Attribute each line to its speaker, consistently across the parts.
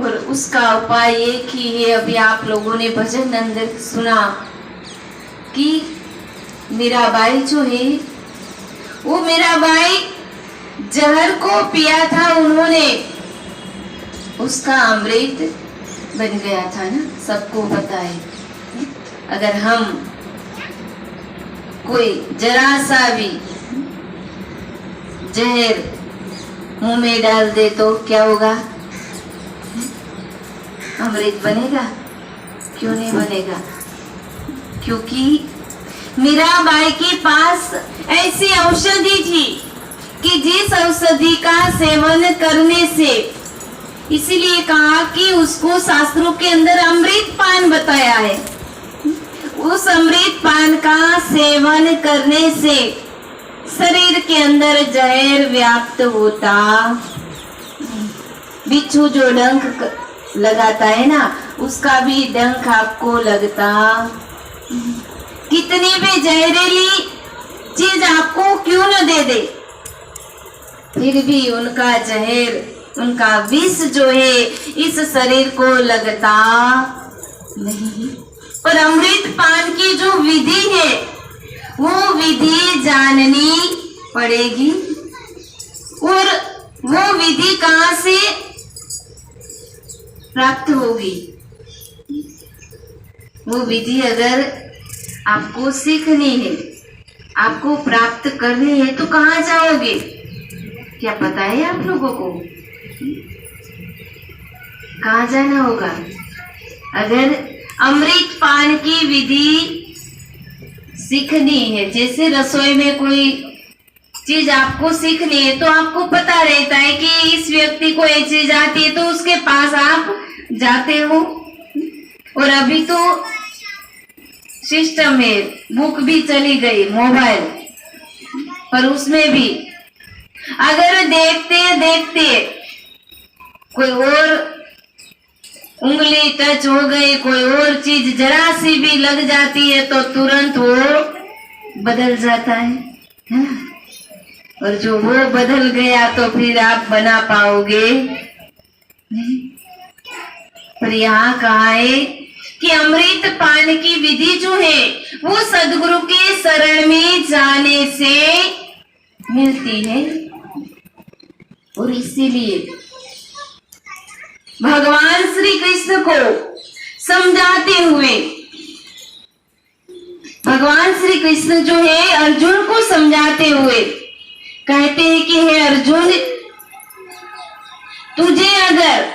Speaker 1: और उसका उपाय एक ही है। अभी आप लोगों ने भजन अंदर सुना कि मीराबाई जो है वो मीराबाई जहर को पिया था उन्होंने, उसका अमृत बन गया था ना, सबको पता है। अगर हम कोई जरा सा भी जहर मुंह में डाल दे तो क्या होगा? अमृत बनेगा? क्यों नहीं बनेगा? क्योंकि मीराबाई के पास ऐसी औषधि थी कि जिस औषधि का सेवन करने से, इसीलिए कहा कि उसको शास्त्रों के अंदर अमृत पान बताया है। उस अमृत पान का सेवन करने से शरीर के अंदर जहर व्याप्त होता। बिच्छू जो डंक लगाता है ना, उसका भी डंक आपको लगता। कितनी भी जहरीली चीज आपको क्यों न दे दे, फिर भी उनका जहर, उनका विष जो है इस शरीर को लगता नहीं। पर अमृत पान की जो विधि है वो विधि जाननी पड़ेगी। और वो विधि कहाँ से प्राप्त होगी? वो विधि अगर आपको सीखनी है, आपको प्राप्त करनी है, तो कहाँ जाओगे? क्या पता है आप लोगों को? कहाँ जाना होगा? अगर अमृत पान की विधि सीखनी है, जैसे रसोई में कोई चीज आपको सीखनी है तो आपको पता रहता है कि इस व्यक्ति को ये चीज आती है तो उसके पास आप जाते हो। और अभी तो सिस्टम है, बुक भी चली गई मोबाइल पर, उसमें भी अगर देखते देखते कोई और उंगली टच हो गई, कोई और चीज जरा सी भी लग जाती है तो तुरंत वो बदल जाता है ना? और जो वो बदल गया तो फिर आप बना पाओगे नहीं। पर यहाँ कहा है कि अमृत पान की विधि जो है वो सदगुरु के शरण में जाने से मिलती है। और इसीलिए भगवान श्री कृष्ण को समझाते हुए, भगवान श्री कृष्ण जो है अर्जुन को समझाते हुए कहते हैं कि हे अर्जुन, तुझे अगर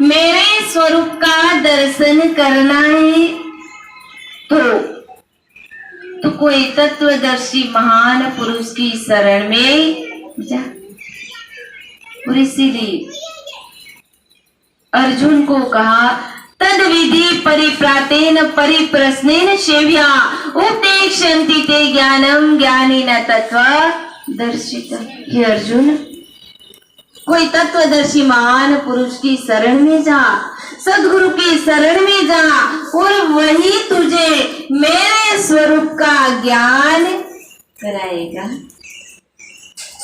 Speaker 1: मेरे स्वरूप का दर्शन करना है तो कोई तत्वदर्शी महान पुरुष की शरण में जा। और इसीलिए अर्जुन को कहा, तद विधि परिप्रातेन परिप्रश्नेन सेव्या उपदेक्षन्ति ते ज्ञानम ज्ञानिन तत्वदर्शित। हे अर्जुन, कोई तत्वदर्शी महान पुरुष की शरण में जा, सदगुरु की शरण में जा, और वही तुझे मेरे स्वरूप का ज्ञान कराएगा।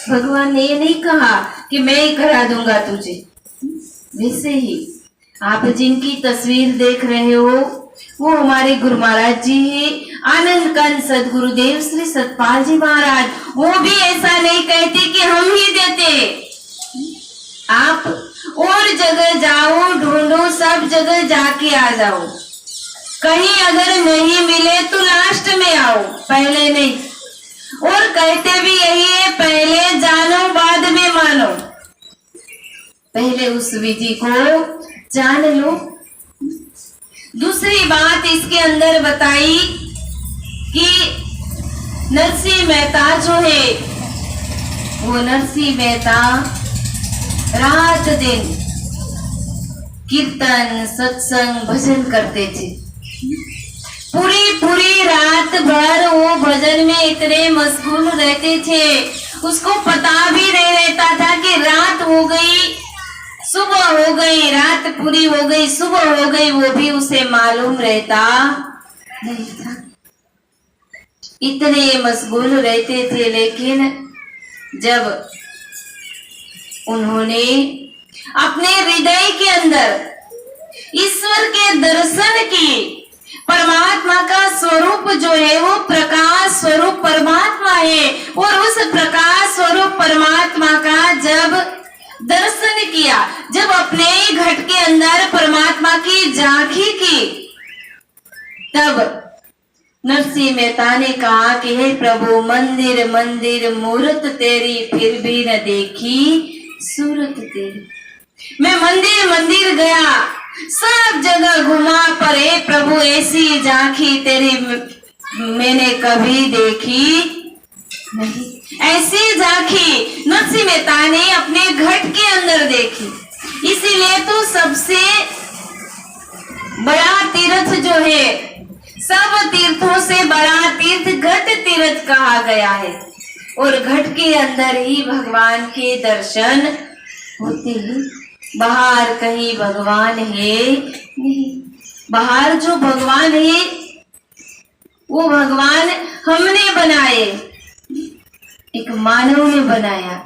Speaker 1: भगवान ने ये नहीं कहा कि मैं ही करा दूंगा तुझे। वैसे ही आप जिनकी तस्वीर देख रहे हो वो हमारे गुरु महाराज जी है, आनंद कंद सदगुरुदेव श्री सतपाल जी महाराज। वो भी ऐसा नहीं कहते कि हम ही देते। आप और जगह जाओ, ढूंढो, सब जगह जाके आ जाओ। कहीं अगर नहीं मिले तो लास्ट में आओ, पहले नहीं। और कहते भी यही है, पहले जानो बाद में मानो। पहले उस विधि को जान लो। दूसरी बात इसके अंदर बताई कि नरसिंह मेहता जो है वो नरसिंह मेहता रात दिन कीर्तन, सत्संग, भजन करते थे। पूरी रात भर वो भजन में इतने मशगूल रहते थे, उसको पता भी नहीं रहता था कि रात हो गई, सुबह हो गई, रात पूरी हो गई, सुबह हो गई, वो भी उसे मालूम रहता नहीं था। इतने मशगूल रहते थे। लेकिन जब उन्होंने अपने हृदय के अंदर दर्शन किए। परमात्मा का स्वरूप जो है वो प्रकाश स्वरूप परमात्मा है, और उस प्रकाश स्वरूप परमात्मा का जब दर्शन किया, जब अपने ही घट के अंदर परमात्मा की झांकी की, तब नरसिंह मेहता ने कहा कि हे प्रभु, मंदिर मंदिर मूरत तेरी, फिर भी न देखी सूरत तेरी। मैं मंदिर मंदिर गया, सब जगह घुमा, पर हे प्रभु ऐसी झांकी तेरी मैंने कभी देखी नहीं। ऐसी झांकी नरसिंह मेहता ने अपने घट के अंदर देखी। इसीलिए तो सबसे बड़ा तीर्थ जो है, सब तीर्थों से बड़ा तीर्थ घट तीर्थ कहा गया है, और घट के अंदर ही भगवान के दर्शन होते हैं। बाहर कहीं भगवान है नहीं। बाहर जो भगवान है वो भगवान हमने बनाए, एक मानव ने बनाया,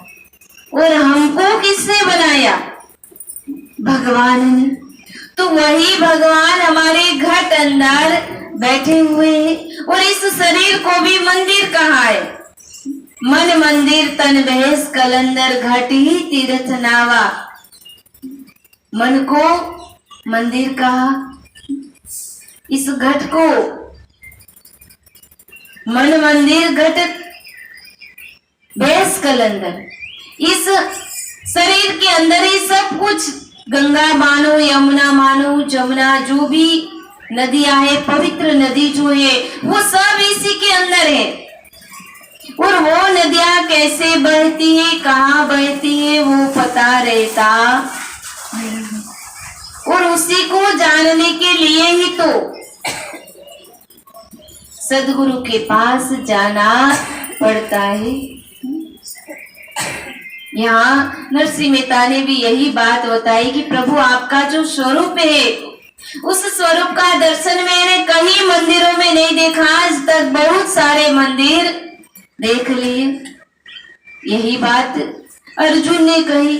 Speaker 1: और हमको किसने बनाया? भगवान ने। तो वही भगवान हमारे घट अंदर बैठे हुए हैं, और इस शरीर को भी मंदिर कहा है। मन मंदिर तन बहस कलंदर, घट ही तीर्थ नावा। मन को मंदिर कहा, इस घट को मन मंदिर, घट बेस कलंदर। इस शरीर के अंदर ही सब कुछ, गंगा मानो, यमुना मानो, जमुना, जो भी नदियां है, पवित्र नदी जो है वो सब इसी के अंदर है। और वो नदियां कैसे बहती है, कहाँ बहती है, वो पता रहता, और उसी को जानने के लिए ही तो सदगुरु के पास जाना पड़ता है। यहाँ नरसिंह मेहता ने भी यही बात बताई कि प्रभु आपका जो स्वरूप है, उस स्वरूप का दर्शन मैंने कहीं मंदिरों में नहीं देखा। आज तक बहुत सारे मंदिर देख लिए, यही बात अर्जुन ने कही।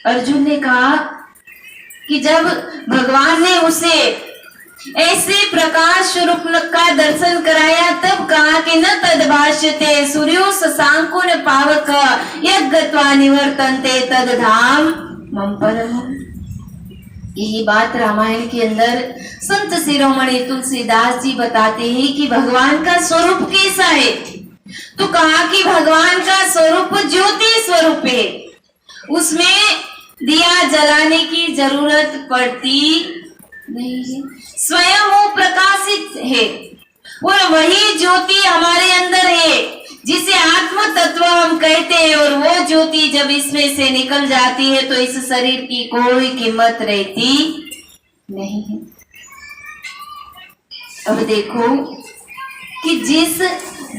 Speaker 1: अर्जुन ने कहा कि जब भगवान ने उसे ऐसे प्रकाश स्वरूप का दर्शन कराया, तब कहा कि न तद्भाष्यते सूर्यो शशांको न पावक यद् गत्वा निवर्तन्ते तद धाम मम परम। यही बात रामायण के अंदर संत शिरोमणि तुलसीदास जी बताते हैं कि भगवान का स्वरूप कैसा है। तो कहा कि भगवान का स्वरूप ज्योति स्वरूप है, उसमें दिया जलाने की जरूरत पड़ती नहीं है, स्वयं वो प्रकाशित है। और वही ज्योति हमारे अंदर है, जिसे आत्म तत्व हम कहते हैं, और वो ज्योति जब इसमें से निकल जाती है तो इस शरीर की कोई कीमत रहती नहीं है। अब देखो कि जिस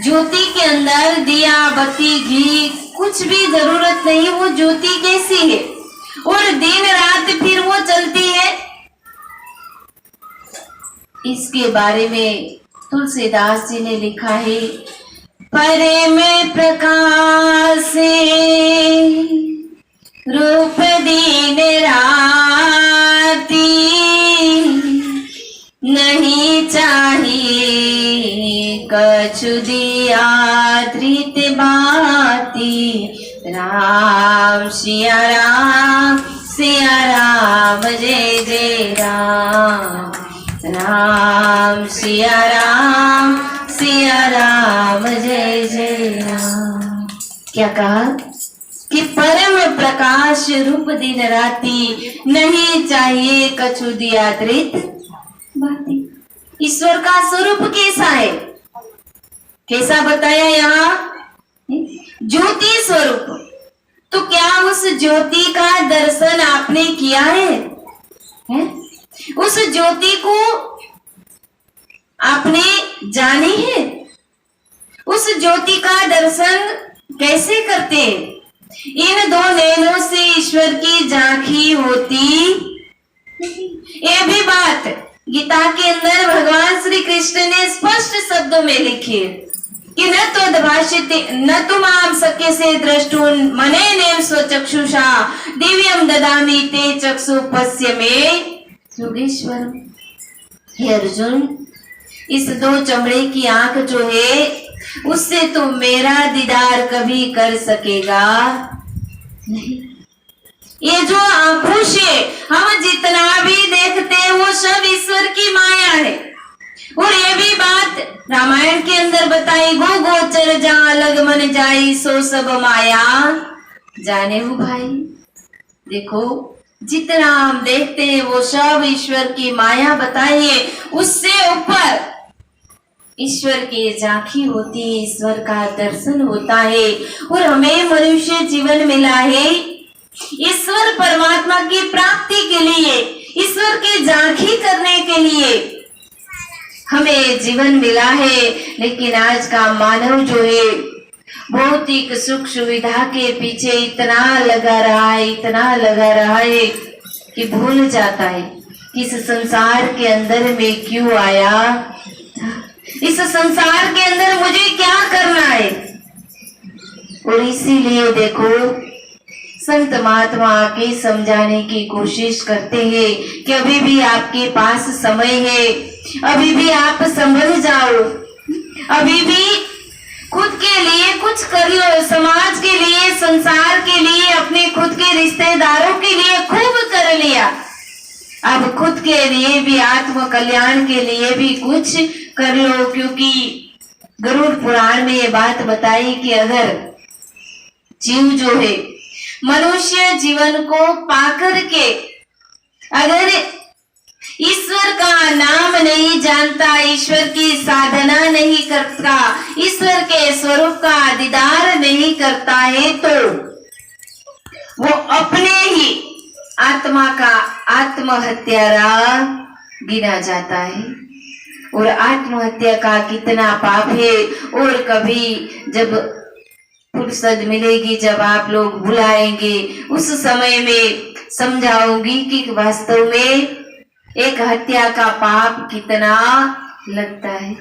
Speaker 1: ज्योति के अंदर दिया बत्ती घी कुछ भी जरूरत नहीं, वो ज्योति कैसी है, और दिन रात फिर वो चलती है। इसके बारे में तुलसीदास जी ने लिखा है, परे में प्रकाश रूप दीन राती, नहीं चाहिए कछु दिया धृत बाती। राम सिया राम जय जय राम, राम सिया राम जय जय राम। क्या कहा कि परम प्रकाश रूप दिन राती, नहीं चाहिए कछु दिया धृत बाती। ईश्वर का स्वरूप कैसा है, कैसा बताया यहाँ? ज्योति स्वरूप। तो क्या उस ज्योति का दर्शन आपने किया है? उस ज्योति को आपने जानी है? उस ज्योति का दर्शन कैसे करते? इन दो नैनों से ईश्वर की झांकी होती। ये भी बात गीता के अंदर भगवान श्री कृष्ण ने स्पष्ट शब्दों में लिखी कि न तो दभाषिते न तुम आम सख्य से द्रष्टुन मने नेम स्वचक्षुषा दिव्यम ददामि ते चक्षु पश्य में योगेश्वर, हे अर्जुन, इस 2 चमड़े की आंख जो है उससे तो मेरा दीदार कभी कर सकेगा नहीं। ये जो आंखों से हम जितना भी देखते हैं वो सब ईश्वर की माया है। और ये भी बात रामायण के अंदर बताई, गो गोचर जहां लग मन जाई सो सब माया जाने हो भाई। देखो जितना हम देखते हैं वो सब ईश्वर की माया बताई है। उससे ऊपर ईश्वर की झांकी होती है, ईश्वर का दर्शन होता है। और हमें मनुष्य जीवन मिला है ईश्वर परमात्मा की प्राप्ति के लिए, ईश्वर की झांकी करने के लिए हमें जीवन मिला है। लेकिन आज का मानव जो है भौतिक सुख सुविधा के पीछे इतना लगा रहा है, इतना लगा रहा है कि भूल जाता है कि इस संसार के अंदर में क्यों आया, इस संसार के अंदर मुझे क्या करना है। और इसीलिए देखो संत महात्मा आके समझाने की कोशिश करते हैं कि अभी भी आपके पास समय है, अभी भी आप संभल जाओ, अभी भी खुद के लिए कुछ कर लो, समाज के लिए, संसार के लिए, अपने खुद के रिश्तेदारों के लिए खूब कर लिया, अब खुद के लिए भी, आत्म कल्याण के लिए भी कुछ कर लो। क्योंकि गरुड़ पुराण में ये बात बताई कि अगर जीव जो है मनुष्य जीवन को पाकर के अगर ईश्वर का नाम नहीं जानता, ईश्वर की साधना नहीं करता, ईश्वर के स्वरूप का दीदार नहीं करता है, तो वो अपने ही आत्मा का आत्महत्यारा गिना जाता है। और आत्महत्या का कितना पाप है। और कभी जब फुर्सत मिलेगी, जब आप लोग बुलाएंगे, उस समय में समझाऊंगी कि वास्तव में एक हत्या का पाप कितना लगता है।